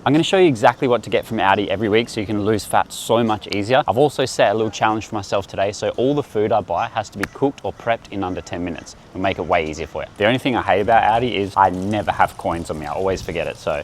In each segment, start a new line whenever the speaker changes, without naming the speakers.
I'm gonna show you exactly what to get from Aldi every week so you can lose fat so much easier. I've also set a little challenge for myself today, so all the food I buy has to be cooked or prepped in under 10 minutes. It'll make it way easier for you. The only thing I hate about Aldi is I never have coins on me. I always forget it, so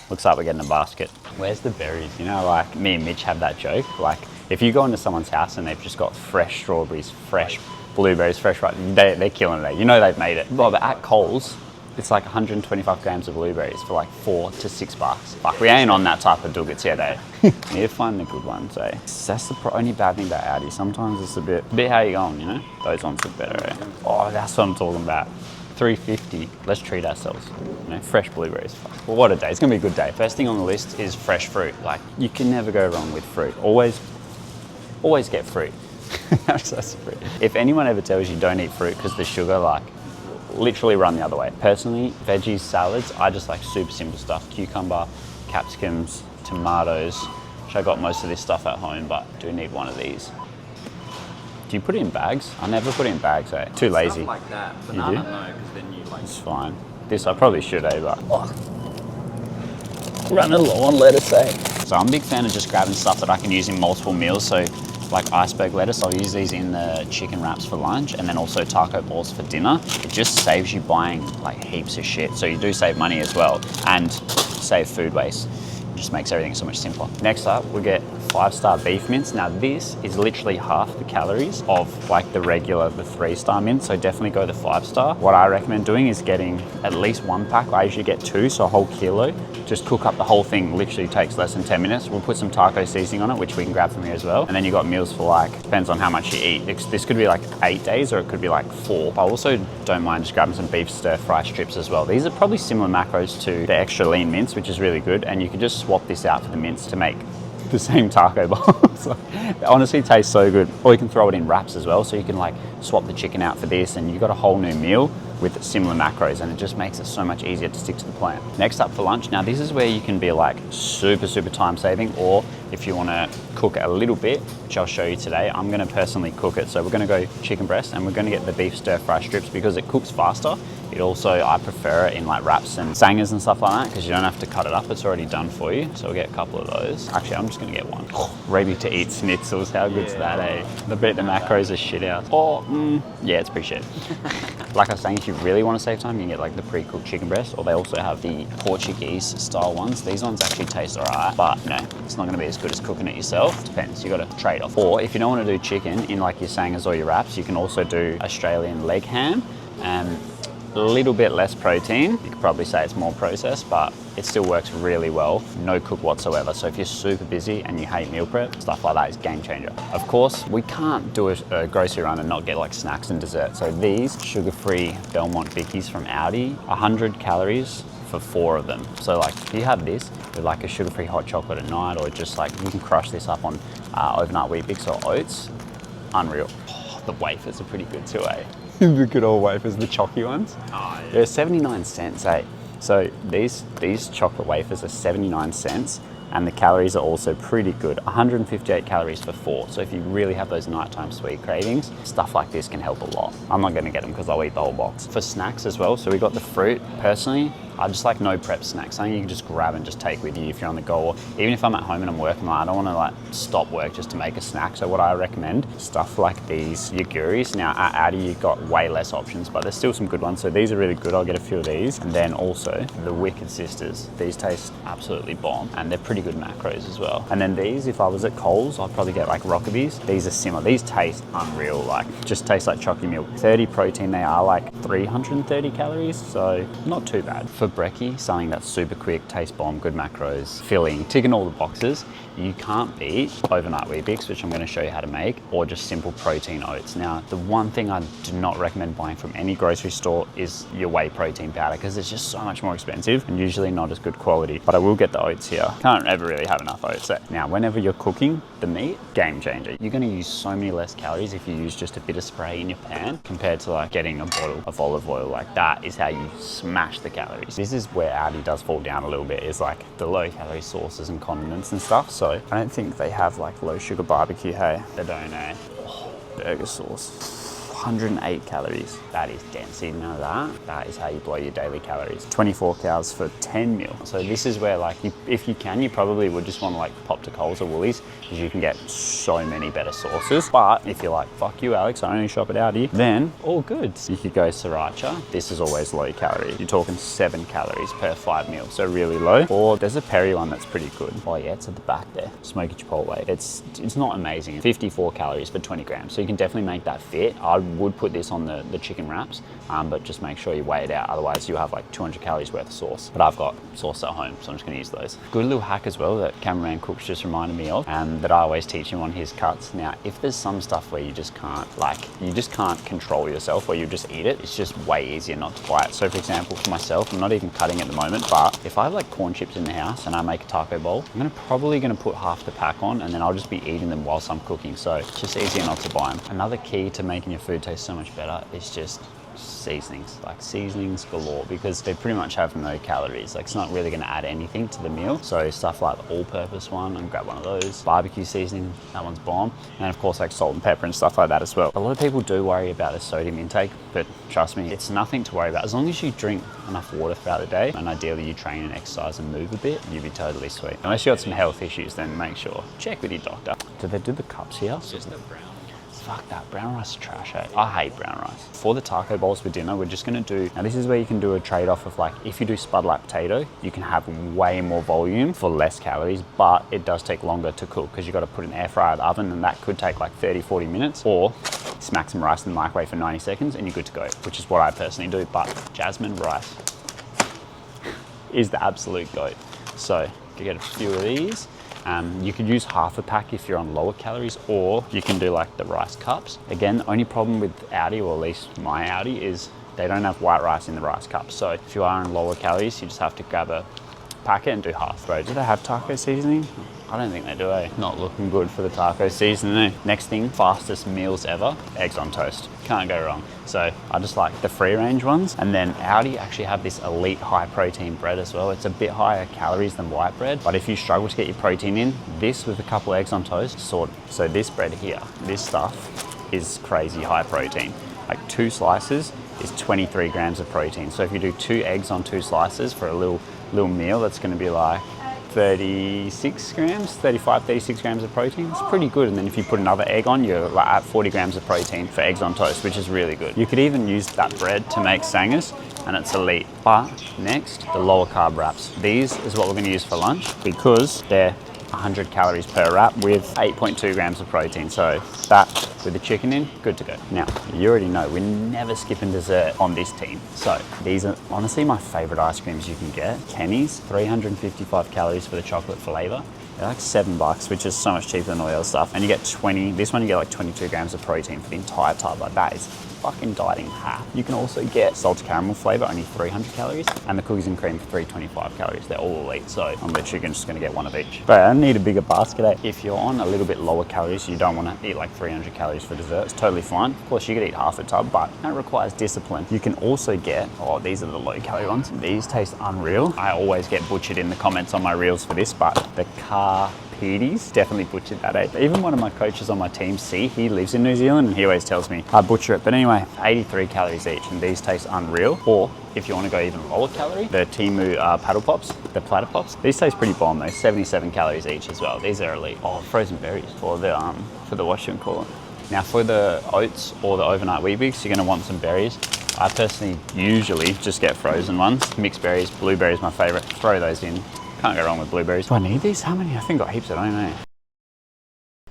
looks like we're getting a basket. Where's the berries? You know, like me and Mitch have that joke, like if you go into someone's house and they've just got fresh strawberries, fresh blueberries, fresh rice, they're killing it. You know they've made it. Well, but at Coles, it's like 125 grams of blueberries for like $4 to $6. Fuck, we ain't on that type of duggets yet, eh? Need to find the good ones, eh? That's the only bad thing about Aldi. Sometimes it's a bit how you going, you know? Those ones look better, eh? Oh, that's what I'm talking about. $3.50. Let's treat ourselves. You know, fresh blueberries. Fuck. Well, what a day. It's gonna be a good day. First thing on the list is fresh fruit. Like, you can never go wrong with fruit. Always get fruit. That's fruit. If anyone ever tells you don't eat fruit because the sugar, like, literally run the other way. Personally, veggies, salads, I just like super simple stuff. Cucumber, capsicums, tomatoes, which I got most of this stuff at home, but do need one of these. Do you put it in bags? I never put it in bags, eh? Too lazy.
Stuff like that. Banana, no, because then you like...
It's fine. This I probably should, eh, but... Oh. Running low on lettuce, eh? So I'm a big fan of just grabbing stuff that I can use in multiple meals, so like iceberg lettuce, I'll use these in the chicken wraps for lunch, and then also taco balls for dinner. It just saves you buying like heaps of shit, so you do save money as well, and save food waste. It just makes everything so much simpler. Next up, we get 5-star beef mince. Now this is literally half the calories of like the 3-star mince, so definitely go the 5-star. What I recommend doing is getting at least 1 pack. I usually get 2, so a whole kilo. Just cook up the whole thing, literally takes less than 10 minutes. We'll put some taco seasoning on it, which we can grab from here as well. And then you got meals for like, depends on how much you eat. This could be like 8 days or it could be like 4. I also don't mind just grabbing some beef stir fry strips as well. These are probably similar macros to the extra lean mince, which is really good. And you can just swap this out for the mince to make the same taco bowl. So, it honestly tastes so good. Or you can throw it in wraps as well, so you can like swap the chicken out for this and you got a whole new meal with similar macros, and it just makes it so much easier to stick to the plan. Next up for lunch, now this is where you can be like super time saving, or if you want to cook a little bit, which I'll show you today, I'm going to personally cook it. So we're going to go chicken breast and we're going to get the beef stir fry strips because it cooks faster. It also, I prefer it in like wraps and sangers and stuff like that because you don't have to cut it up, it's already done for you. So we'll get a couple of those. Actually, I'm just going to get one. Ready to eat schnitzels, how good's that, eh? I bet the macros are shit out. Oh, yeah, it's pretty shit. Like I was saying, if you really want to save time, you can get like the pre-cooked chicken breast, or they also have the Portuguese style ones. These ones actually taste alright, but you know, it's not going to be as good as cooking it yourself. Depends, you got to trade off. Or if you don't want to do chicken in like your sangers or your wraps, you can also do Australian leg ham. A little bit less protein. You could probably say it's more processed, but it still works really well. No cook whatsoever. So if you're super busy and you hate meal prep, stuff like that is game changer. Of course, we can't do a grocery run and not get like snacks and dessert. So these sugar-free Belmont Bickies from Aldi, 100 calories for 4 of them. So like if you have this with like a sugar-free hot chocolate at night, or just like you can crush this up on overnight Weet-Bix or oats, unreal. Oh, the wafers are pretty good too, eh? The good old wafers, the chalky ones. Oh, yeah. They're 79 cents, eh? So these chocolate wafers are 79 cents, and the calories are also pretty good. 158 calories for 4. So if you really have those nighttime sweet cravings, stuff like this can help a lot. I'm not gonna get them because I'll eat the whole box. For snacks as well, so we got the fruit. Personally, I just like no prep snacks, something you can just grab and just take with you if you're on the go, or even if I'm at home and I'm working, I don't want to like stop work just to make a snack. So what I recommend, stuff like these yaguris. Now at Aldi you've got way less options, but there's still some good ones. So these are really good. I'll get a few of these. And then also the Wicked Sisters. These taste absolutely bomb, and they're pretty good macros as well. And then these, if I was at Coles, I'd probably get like Rockabies. These are similar. These taste unreal, like just taste like chalky milk. 30 protein, they are like 330 calories, so not too bad. For brekkie, something that's super quick, taste bomb, good macros, filling, ticking all the boxes, you can't beat overnight Weet-Bix, which I'm going to show you how to make, or just simple protein oats. Now, the one thing I do not recommend buying from any grocery store is your whey protein powder, because it's just so much more expensive and usually not as good quality. But I will get the oats here. Can't ever really have enough oats there. Now, whenever you're cooking the meat, game changer. You're going to use so many less calories if you use just a bit of spray in your pan compared to like getting a bottle of olive oil. Like that is how you smash the calories. This is where Aldi does fall down a little bit, is like the low calorie sauces and condiments and stuff. So I don't think they have like low sugar barbecue, hey? They don't, eh? Oh, burger sauce. 108 calories. That is dense. You know that is how you blow your daily calories. 24 calories for 10 meals. So this is where like, if you can, you probably would just want to like pop to Coles or Woolies because you can get so many better sauces. But if you're like, fuck you, Alex, I only shop at Aldi, then all good. You could go sriracha. This is always low calorie. You're talking 7 calories per 5 meals, so really low. Or there's a peri one that's pretty good. Oh yeah, it's at the back there. Smoky Chipotle. It's not amazing. 54 calories for 20 grams. So you can definitely make that fit. I would put this on the chicken wraps, but just make sure you weigh it out. Otherwise you have like 200 calories worth of sauce. But I've got sauce at home, so I'm just gonna use those. Good little hack as well that cameraman Cooks just reminded me of, and that I always teach him on his cuts. Now, if there's some stuff where you just can't control yourself, or you just eat it, it's just way easier not to buy it. So for example, for myself, I'm not even cutting at the moment, but if I have like corn chips in the house and I make a taco bowl, I'm probably gonna put half the pack on, and then I'll just be eating them whilst I'm cooking. So it's just easier not to buy them. Another key to making your food taste so much better is just seasonings, like seasonings galore, because they pretty much have no calories. Like it's not really going to add anything to the meal. So stuff like the all-purpose one, and grab one of those. Barbecue seasoning, that one's bomb. And of course like salt and pepper and stuff like that as well. A lot of people do worry about the sodium intake, but trust me, it's nothing to worry about. As long as you drink enough water throughout the day, and ideally you train and exercise and move a bit, you'll be totally sweet. Unless you got some health issues, then make sure, check with your doctor. Do they do the cups here?
It's just a brown.
Fuck that, brown rice is trash, eh? I hate brown rice. For the taco bowls for dinner, we're just gonna do, now this is where you can do a trade-off of like, if you do spud lap potato, you can have way more volume for less calories, but it does take longer to cook because you gotta put an air fryer in the oven, and that could take like 30, 40 minutes, or smack some rice in the microwave for 90 seconds and you're good to go, which is what I personally do. But jasmine rice is the absolute goat. So you get a few of these. You could use half a pack if you're on lower calories, or you can do like the rice cups. Again, the only problem with Aldi, or at least my Aldi, is they don't have white rice in the rice cups. So if you are on lower calories, you just have to grab a packet and do half. Bro, do they have taco seasoning? I don't think they do, eh? Not looking good for the taco seasoning, eh? Next thing, fastest meals ever, eggs on toast. Can't go wrong. So I just like the free range ones. And then Aldi actually have this elite high protein bread as well. It's a bit higher calories than white bread, but if you struggle to get your protein in, this with a couple eggs on toast, sorted. So this bread here, this stuff is crazy high protein. Like 2 slices is 23 grams of protein. So if you do 2 eggs on 2 slices for a little meal, that's gonna be like 36 grams, 36 grams of protein. It's pretty good. And then if you put another egg on, you're like at 40 grams of protein for eggs on toast, which is really good. You could even use that bread to make sangers, and it's elite. But next, the lower carb wraps. These is what we're gonna use for lunch because they're 100 calories per wrap with 8.2 grams of protein. So that with the chicken in, good to go. Now, you already know we're never skipping dessert on this team. So these are honestly my favorite ice creams you can get. Kenny's, 355 calories for the chocolate flavor. They're like $7, which is so much cheaper than all the other stuff. And you get 20, this one you get like 22 grams of protein for the entire tub. Like that is fucking dieting half. You can also get salted caramel flavor, only 300 calories, and the cookies and cream for 325 calories. They're all elite, so I'm literally just gonna get one of each. But I need a bigger basket, eh? If you're on a little bit lower calories, you don't wanna eat like 300 calories for dessert, it's totally fine. Of course, you could eat half a tub, but that requires discipline. You can also get, oh, these are the low calorie ones. These taste unreal. I always get butchered in the comments on my reels for this, but the Carbohydrates, definitely butchered that, eh? Even one of my coaches on my team, C, he lives in New Zealand and he always tells me I butcher it. But anyway, 83 calories each, and these taste unreal. Or if you want to go even lower calorie, the Timu paddle pops, the platter pops, these taste pretty bomb though, 77 calories each as well. These are elite. Oh, frozen berries for the what you can call it. Now for the oats or the overnight Weet-Bix, you're gonna want some berries. I personally usually just get frozen ones. Mixed berries, blueberries my favorite. Throw those in. Can't go wrong with blueberries. Do I need these? How many? I think I got heaps, I don't know.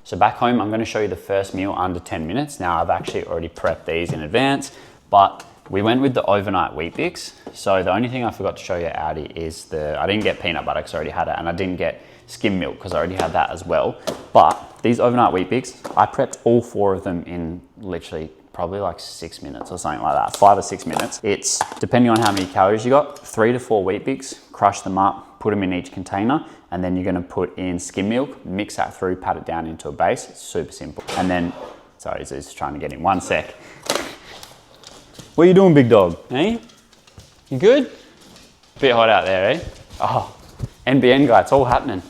So back home, I'm gonna show you the first meal under 10 minutes. Now I've actually already prepped these in advance, but we went with the overnight Weet-Bix. So the only thing I forgot to show you at Aldi is I didn't get peanut butter because I already had it, and I didn't get skim milk because I already had that as well. But these overnight Weet-Bix, I prepped all 4 of them in literally probably like 6 minutes or something like that, 5 or 6 minutes. It's depending on how many calories you got, 3 to 4 Weet-Bix, crush them up, put them in each container, and then you're gonna put in skim milk, mix that through, pat it down into a base. It's super simple. And then, sorry, he's trying to get in 1 sec. What are you doing, big dog? Eh? You good? Bit hot out there, eh? Oh, NBN guy, it's all happening.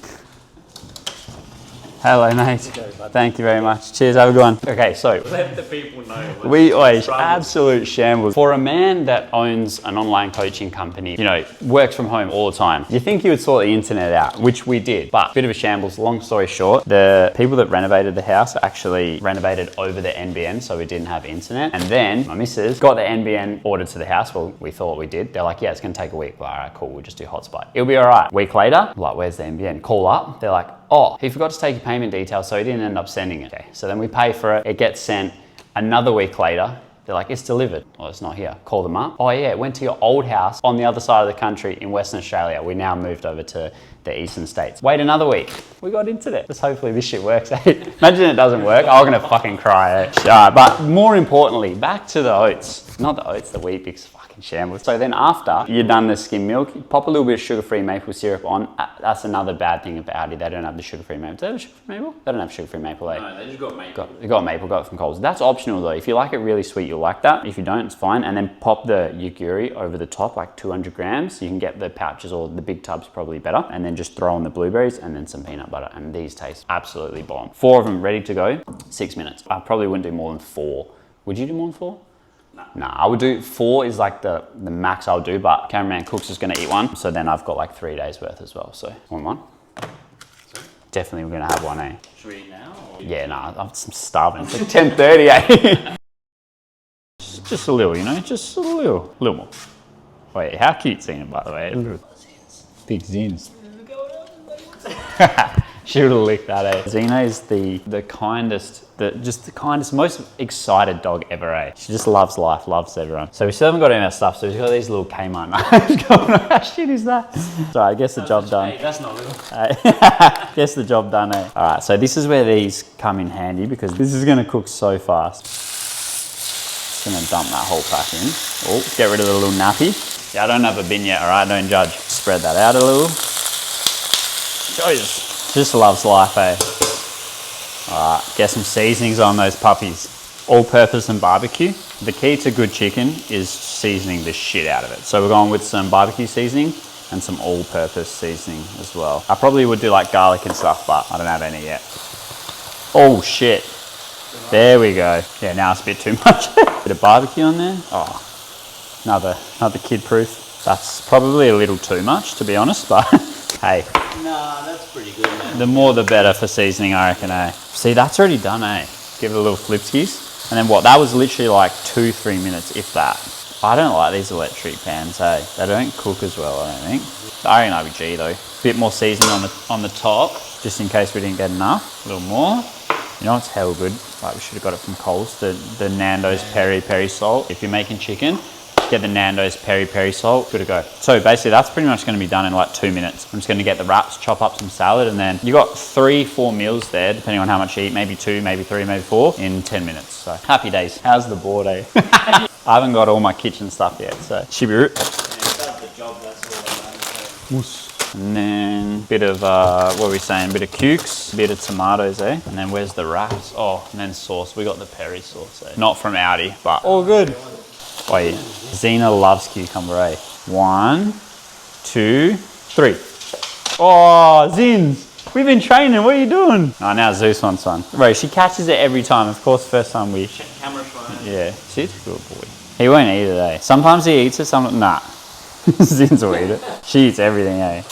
Hello, mate. Thank you very much. Cheers, have a good one. Okay, so
Let the people know.
we always absolute shambles. For a man that owns an online coaching company, you know, works from home all the time, you think you would sort the internet out, which we did, but bit of a shambles. Long story short, the people that renovated the house actually renovated over the NBN, so we didn't have internet. And then my missus got the NBN ordered to the house. Well, we thought we did. They're like, yeah, it's gonna take a week. Well, all right, cool, we'll just do hotspot. It'll be all right. Week later, like, where's the NBN? Call up, they're like, oh, he forgot to take your payment details, so he didn't end up sending it. Okay, so then we pay for it, it gets sent. Another week later, they're like, it's delivered. Oh, it's not here. Call them up. Oh yeah, it went to your old house on the other side of the country in Western Australia. We now moved over to the eastern states. Wait another week. We got internet. Just hopefully this shit works. Imagine it doesn't work. I'm gonna fucking cry. But more importantly, back to the oats. Not the oats, the Weet-Bix fucking shambles. So then after you're done the skim milk, you pop a little bit of sugar-free maple syrup on. That's another bad thing about Aldi. They don't have the sugar-free maple. Do they have sugar-free maple? They don't have sugar-free maple, eh?
No, they just got maple.
They got maple, got it from Coles. That's optional though. If you like it really sweet, you'll like that. If you don't, it's fine. And then pop the yoguri over the top, like 200 grams. You can get the pouches or the big tubs probably better. And then just throw in the blueberries and then some peanut butter. And these taste absolutely bomb. 4 of them ready to go, 6 minutes. I probably wouldn't do more than 4. Would you do more than 4? Nah, I would do 4 is like the max I'll do, but cameraman Cooks is gonna eat one. So then I've got like 3 days worth as well. So want one? Sorry? Definitely we're gonna have one, eh?
Should we eat now?
Yeah, nah, I'm starving. It's like 10:30, eh? Just a little, you know, just a little more. Wait, how cute's Zena, by the way? Big zins. She would have licked that, eh? Zena is the kindest, just the kindest, most excited dog ever, eh? She just loves life, loves everyone. So we still haven't got any of our stuff, so we've got these little Kmart knives going on. How shit is that? So I guess the job done.
Hey, that's not little.
Guess the job done, eh? All right, so this is where these come in handy because this is gonna cook so fast. Just gonna dump that whole pack in. Oh, get rid of the little nappy. Yeah, I don't have a bin yet, all right? Don't judge. Spread that out a little. Jesus. Just loves life, eh? All right, get some seasonings on those puppies. All-purpose and barbecue. The key to good chicken is seasoning the shit out of it. So we're going with some barbecue seasoning and some all-purpose seasoning as well. I probably would do like garlic and stuff, but I don't have any yet. Oh shit. There we go. Yeah, now it's a bit too much. Bit of barbecue on there. Oh, another kid-proof. That's probably a little too much, to be honest, but hey.
Nah, that's pretty good, man.
The more the better for seasoning, I reckon, eh? See, that's already done, eh? Give it a little flipskis. And then what? That was literally like 2-3 minutes, if that. I don't like these electric pans, eh? They don't cook as well, I don't think. I reckon RBG though. Bit more seasoning on the top, just in case we didn't get enough. A little more. You know, it's hell good. Like we should have got it from Coles, the Nando's peri salt. If you're making chicken, get the Nando's peri salt, good to go. So basically that's pretty much gonna be done in like 2 minutes. I'm just gonna get the wraps, chop up some salad, and then you got 3-4 meals there, depending on how much you eat, maybe 2, maybe 3, maybe 4, in 10 minutes. So happy days. How's the board, eh? I haven't got all my kitchen stuff yet, so should be root. And then bit of, what are we saying? Bit of cukes, bit of tomatoes, eh? And then where's the wraps? Oh, and then sauce. We got the peri sauce, eh? Not from Aldi, but all good. Wait, Zena loves cucumber, eh? 1, 2, 3. Oh, Zins, we've been training, what are you doing? Oh, now Zeus wants one. Bro, she catches it every time. Of course, first time we...
Camera phone.
Yeah, sit, good boy. He won't eat it, eh? Sometimes he eats it, sometimes... Nah. Zins will eat it. She eats everything, eh?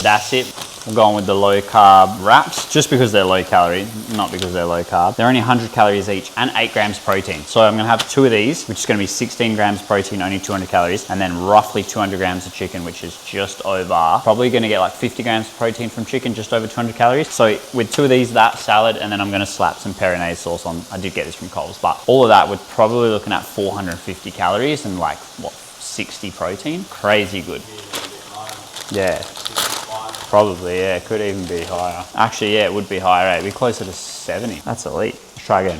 That's it. I'm going with the low carb wraps just because they're low calorie, not because they're low carb. They're only 100 calories each and 8 grams protein. So I'm gonna have 2 of these, which is gonna be 16 grams protein, only 200 calories, and then roughly 200 grams of chicken, which is just over, probably gonna get like 50 grams of protein from chicken, just over 200 calories. So with 2 of these, that salad, and then I'm gonna slap some perinese sauce on. I did get this from Coles, but all of that, we're probably looking at 450 calories and like, what, 60 protein? Crazy good. Yeah. Probably, yeah, it could even be higher. Actually, yeah, it would be higher, eh? It'd be closer to 70. That's elite. Let's try again.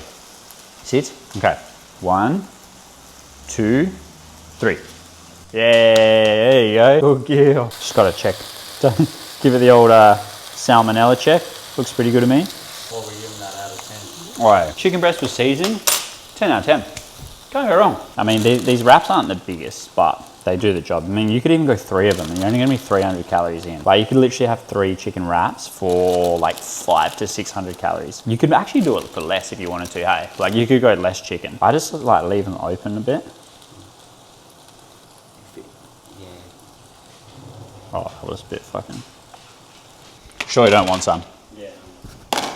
Sit. Okay. 1, 2, 3. Yeah, there you go. Good girl. Just gotta check. Give it the old salmonella check. Looks pretty good to me.
What were we giving that out of 10?
Alright, chicken breast with seasoning, 10 out of 10. Can't go wrong. I mean, these wraps aren't the biggest, but they do the job. I mean, you could even go 3 of them and you're only gonna be 300 calories in. Like you could literally have 3 chicken wraps for like 500 to 600 calories. You could actually do it for less if you wanted to, hey? Like you could go less chicken. I just like leave them open a bit. Oh, that was a bit fucking... Sure you don't want some?
Yeah.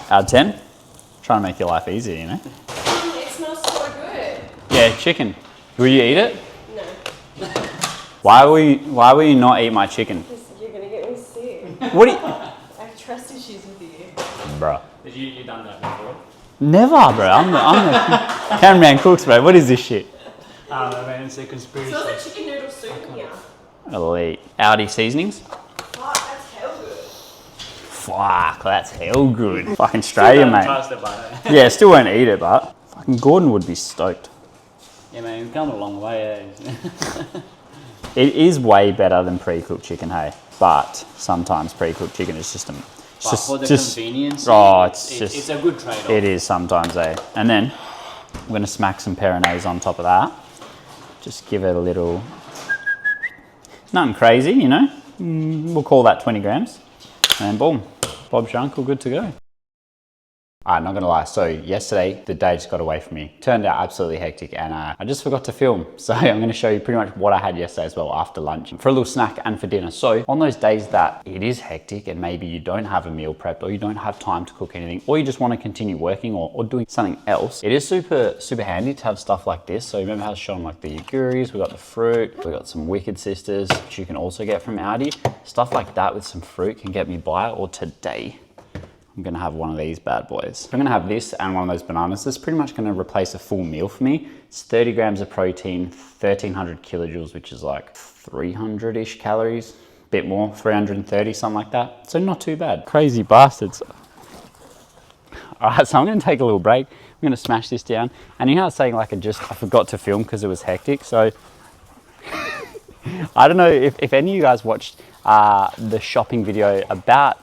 Out of 10? Trying to make your life easier, you know?
It smells so good.
Yeah, chicken. Will you eat it?
No.
Why will you not eat my chicken?
You're gonna get me sick.
What do you...
I have trust issues with you.
Bro.
Have you done that before?
Never, bro. I'm the cameraman cooks, bro. What is this shit?
I don't know, man. It's a conspiracy.
Smells like chicken noodle soup in here.
Elite. Aldi seasonings?
Fuck, that's hell good.
Fuck, that's hell good. Fucking Australia, mate.
Trust it, but
Yeah, still won't eat it, but fucking Gordon would be stoked.
yeah, man, we've come a long way, eh?
It is way better than pre-cooked chicken, hey. But sometimes pre-cooked chicken is just
But for the convenience,
oh,
it's a good trade-off.
It is sometimes, eh. And then I'm gonna smack some peronaise on top of that. Just give it a little. Nothing crazy, you know. We'll call that 20 grams. And boom, Bob's your uncle, good to go. Alright, not gonna lie, so yesterday the day just got away from me. Turned out absolutely hectic and I just forgot to film. So I'm gonna show you pretty much what I had yesterday as well after lunch for a little snack and for dinner. So on those days that it is hectic and maybe you don't have a meal prepped or you don't have time to cook anything or you just wanna continue working or doing something else, it is super handy to have stuff like this. So remember how I was showing like the yuguris, we got the fruit, we got some Wicked Sisters, which you can also get from Aldi. Stuff like that with some fruit can get me by, or today, I'm gonna have one of these bad boys. I'm gonna have this and one of those bananas. This is pretty much gonna replace a full meal for me. It's 30 grams of protein, 1300 kilojoules, which is like 300-ish calories, bit more, 330, something like that. So not too bad. Crazy bastards. All right, so I'm gonna take a little break. I'm gonna smash this down. And you know how I was saying like I forgot to film because it was hectic. So I don't know if any of you guys watched the shopping video about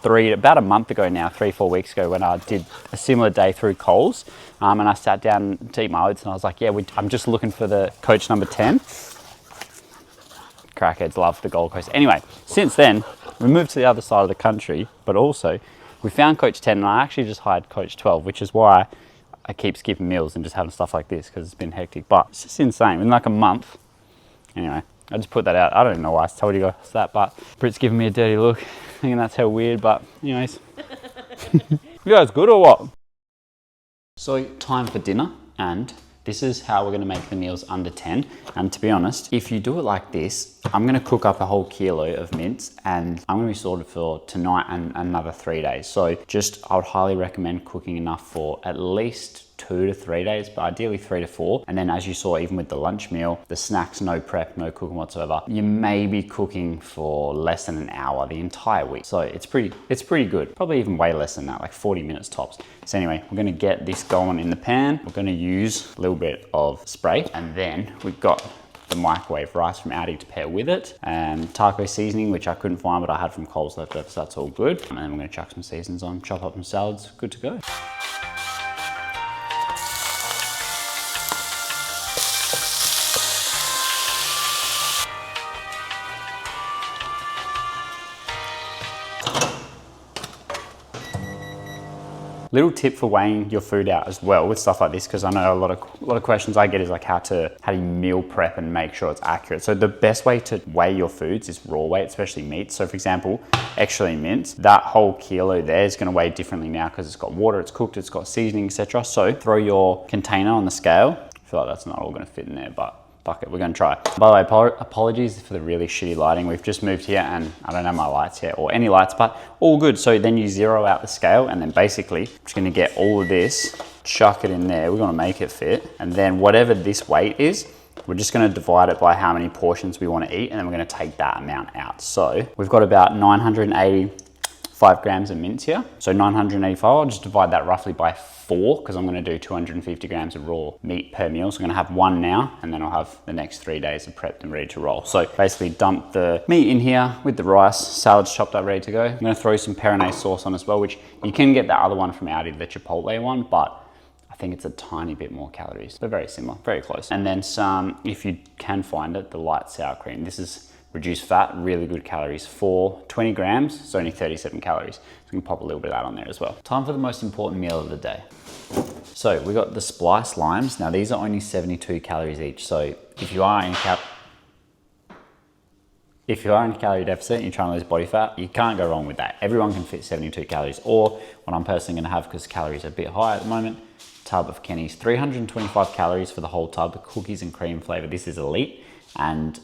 a month ago now, 3-4 weeks ago, when I did a similar day through Coles, and I sat down to eat my oats and I was like, yeah, I'm just looking for the coach number 10. Crackheads love the Gold Coast. Anyway, since then, we moved to the other side of the country, but also we found coach 10 and I actually just hired coach 12, which is why I keep skipping meals and just having stuff like this because it's been hectic. But it's just insane, in like a month. Anyway, I just put that out. I don't know why I told you guys that, but Brit's giving me a dirty look. Thinking that's how weird, but anyways. You guys good or what? So time for dinner, and this is how we're gonna make the meals under 10. And to be honest, if you do it like this, I'm gonna cook up a whole kilo of mince and I'm gonna be sorted for tonight and another 3 days. So I would highly recommend cooking enough for at least 2 to 3 days, but ideally 3 to 4. And then as you saw, even with the lunch meal, the snacks, no prep, no cooking whatsoever, you may be cooking for less than an hour the entire week. So it's pretty good. Probably even way less than that, like 40 minutes tops. So anyway, we're gonna get this going in the pan. We're gonna use a little bit of spray, and then we've got the microwave rice from Aldi to pair with it, and taco seasoning, which I couldn't find, but I had from Coles left over, so that's all good. And then we're gonna chuck some seasonings on, chop up some salads, good to go. Little tip for weighing your food out as well with stuff like this, because I know a lot of questions I get is like how do you meal prep and make sure it's accurate. So the best way to weigh your foods is raw weight, especially meat. So for example, extra lean mince, that whole kilo there is going to weigh differently now because it's got water, it's cooked, it's got seasoning, etc. So throw your container on the scale. I feel like that's not all going to fit in there, but fuck it, we're gonna try. By the way, apologies for the really shitty lighting. We've just moved here and I don't have my lights yet or any lights, but all good. So then you zero out the scale and then basically I'm just gonna get all of this, chuck it in there. We're gonna make it fit. And then whatever this weight is, we're just gonna divide it by how many portions we wanna eat, and then we're gonna take that amount out. So we've got about 985 grams of mince here. So 985, I'll just divide that roughly by 4 because I'm going to do 250 grams of raw meat per meal. So I'm going to have 1 now, and then I'll have the next 3 days of prepped and ready to roll. So basically dump the meat in here with the rice, salads chopped up, ready to go. I'm going to throw some peronaise sauce on as well, which you can get the other one from Aldi, the Chipotle one, but I think it's a tiny bit more calories, but very similar, very close. And then some, if you can find it, the light sour cream. This is reduced fat, really good calories. For 20 grams, it's only 37 calories. So we can pop a little bit of that on there as well. Time for the most important meal of the day. So we got the spliced limes. Now these are only 72 calories each. So if you are in a calorie deficit and you're trying to lose body fat, you can't go wrong with that. Everyone can fit 72 calories. Or what I'm personally gonna have, because calories are a bit high at the moment, tub of Kenny's, 325 calories for the whole tub, cookies and cream flavor. This is elite, and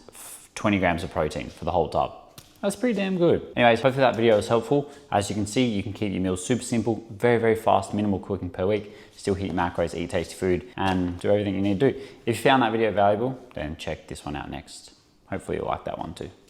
20 grams of protein for the whole tub. That's pretty damn good. Anyways, hopefully that video was helpful. As you can see, you can keep your meals super simple, very, very fast, minimal cooking per week, still hit your macros, eat tasty food, and do everything you need to do. If you found that video valuable, then check this one out next. Hopefully you'll like that one too.